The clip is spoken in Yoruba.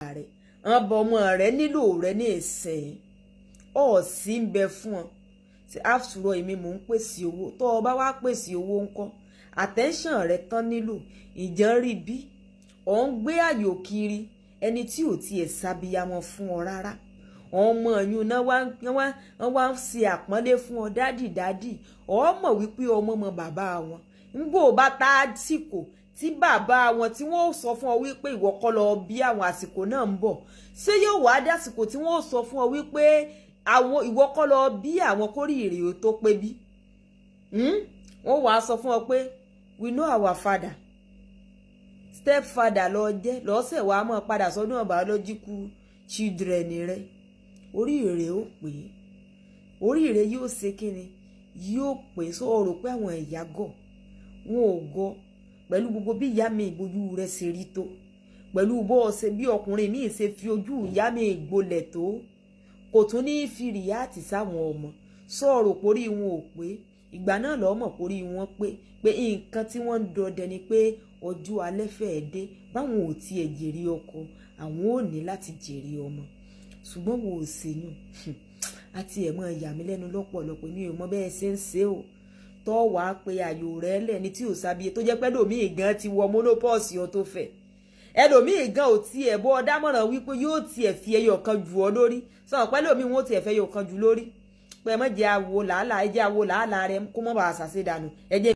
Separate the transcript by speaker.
Speaker 1: rẹ̀ àwọn ọmọ rẹ̀ nílò rẹ̀ ní ìsìn ọ̀ sí ń bẹ fún ọ ṣe àfùrọ̀ èmi mò ń pèsè owó tó o bá wá pèsè owó ńkọ́ attention rẹ̀ tán nílò ìjàn rí bí ọ̀ ń gbé àyò kiri ẹni tí ò tiẹ̀ sábìyamọ fún ọ rárá ọmọ yìí náà wá ń ṣe àpọ́nlé fún ọ dádì ọmọ wípé ọmọ mọ bàbá wọn ńgbò bá tá àsìkò tí bàbá wọn tí wọn ò sọ fún ọ wípé ìwọ kọ́ lọ bí àwọn àsìkò náà ń bọ̀ ṣé yóò wá dásìkò tí wọn ò sọ fún ọ wípé àwọn ìwọ kọ́ lọ bí àwọn kórìíre ò tó pé bí wọn wàá sọ fún ọ pé we know our father stepfather lọ jẹ́ lọ́sẹ̀ wàá mọ̀ padà sọ́dún biological children rẹ oríire ó pè é oríire yóò ṣe kíni yóò pè é sọ rò pé àwọn ẹ̀yà gọ̀ wọn ò gọ̀ pẹ̀lú gbogbo bí ìyá mi ìbojú rẹ̀ ṣe rí tó pẹ̀lú bó ṣe bí ọkùnrin míì ṣe fi ojú ìyá mi ìgbolẹ̀ tó kò tún ní fi rìyáàtì sáwọn ọmọ sọ̀rọ̀ pórí wọn ò pé ìgbà náà lọ́mọ̀ pórí wọn pé nǹkan tí wọ́n ń dọdẹ ni pé ọjọ́ alẹ́ fẹ́ẹ́ dé báwọn ò tiẹ̀ jèrè ọkọ àwọn ò ní láti jèrè ọmọ ṣùgbọ́n wo ò ṣèyàn àti ẹ̀mọ́ ìyá mi lẹ́nu lọ́pọ̀lọpọ̀ mi ò mọ bẹ́ẹ̀ ṣe ń ṣe o tọ́ wàá pe àyò rẹ̀ lẹ́ni tí ò sábìyẹ tó jẹ́ pé ẹlòmíì gan ti wọ monopause ọ tó fẹ́ ẹlòmíì gan ò tiẹ̀ bọ́ ọ dámọ̀ràn wípé yóò tiẹ̀ fi ẹyọ kan jù ọ lórí sọ̀rọ̀ pé ẹlòmíì wọn ò tiẹ̀ fẹ́ ẹyọ kan jù lórí pé ẹ má jẹ́ àwo làálàá ẹ jẹ́ àwo làálàá rẹ kó mọ́ bàa ṣàṣedànù ẹ jẹ́